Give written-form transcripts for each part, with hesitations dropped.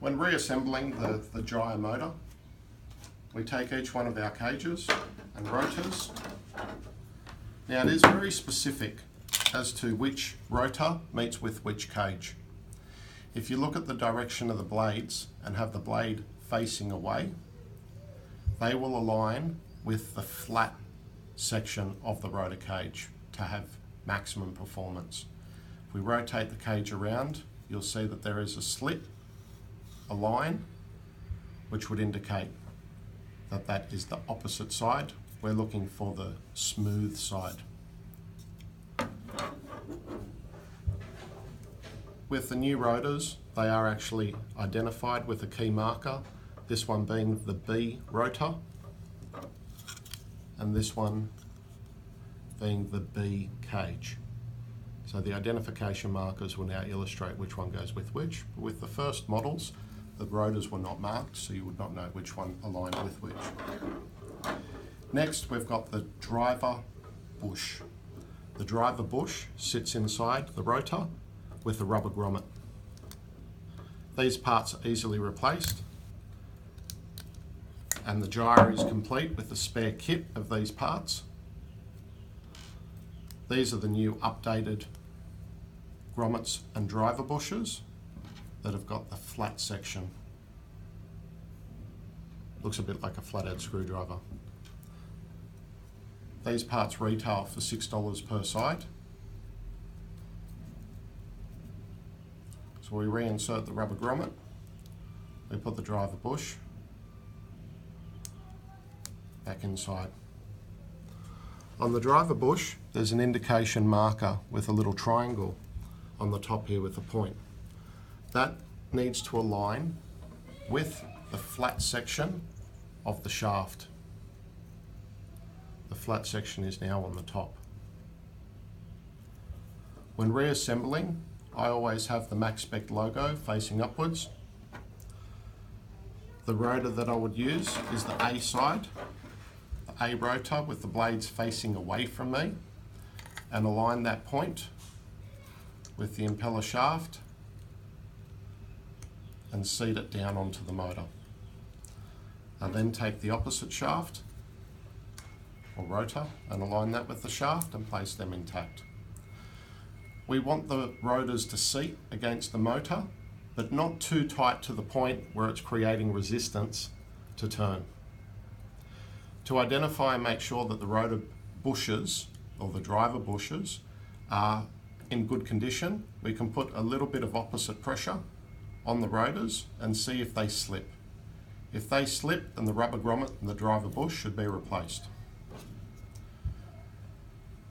When reassembling the gyre motor, we take each one of our cages and rotors. Now it is very specific as to which rotor meets with which cage. If you look at the direction of the blades and have the blade facing away, they will align with the flat section of the rotor cage to have maximum performance. If we rotate the cage around, you'll see that there is a slit, a line, which would indicate that that is the opposite side. We're looking for the smooth side. With the new rotors, they are actually identified with a key marker, this one being the B rotor, and this one being the B cage. So the identification markers will now illustrate which one goes with which. With the first models, the rotors were not marked, so you would not know which one aligned with which. Next, we've got the driver bush. The driver bush sits inside the rotor with a rubber grommet. These parts are easily replaced, and the gyre is complete with the spare kit of these parts. These are the new updated grommets and driver bushes that have got the flat section. Looks a bit like a flathead screwdriver. These parts retail for $6 per side. So we reinsert the rubber grommet, we put the driver bush back inside. On the driver bush, there's an indication marker with a little triangle on the top here with a point. That needs to align with the flat section of the shaft. The flat section is now on the top. When reassembling, I always have the Maxspect logo facing upwards. The rotor that I would use is the A side, the A rotor with the blades facing away from me, and align that point with the impeller shaft and seat it down onto the motor. I then take the opposite shaft or rotor and align that with the shaft and place them intact. We want the rotors to seat against the motor, but not too tight to the point where it's creating resistance to turn. To identify and make sure that the rotor bushes or the driver bushes are in good condition, we can put a little bit of opposite pressure on the rotors and see if they slip. If they slip, then the rubber grommet and the driver bush should be replaced.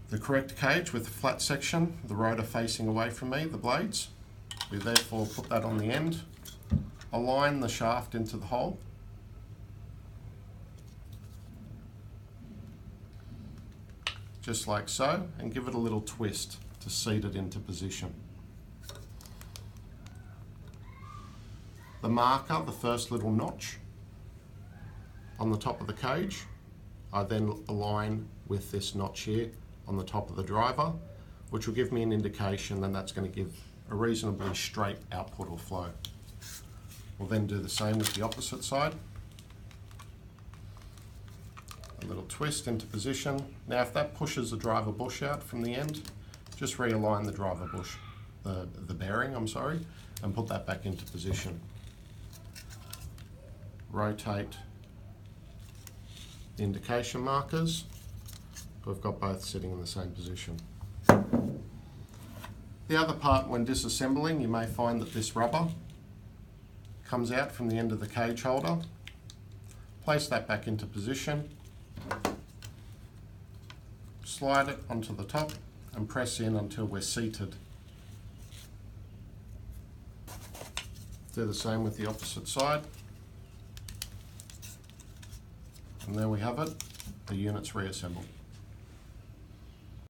The correct cage with the flat section, the rotor facing away from me, the blades, we therefore put that on the end, align the shaft into the hole, just like so, and give it a little twist to seat it into position. The marker, the first little notch on the top of the cage, I then align with this notch here on the top of the driver, which will give me an indication, and that's going to give a reasonably straight output or flow. We'll then do the same with the opposite side. A little twist into position. Now if that pushes the driver bush out from the end, just realign the driver bush, the bearing, and put that back into position. Rotate the indication markers. We've got both sitting in the same position. The other part, when disassembling, you may find that this rubber comes out from the end of the cage holder. Place that back into position, slide it onto the top and press in until we're seated. Do the same with the opposite side. And there we have it, the unit's reassembled.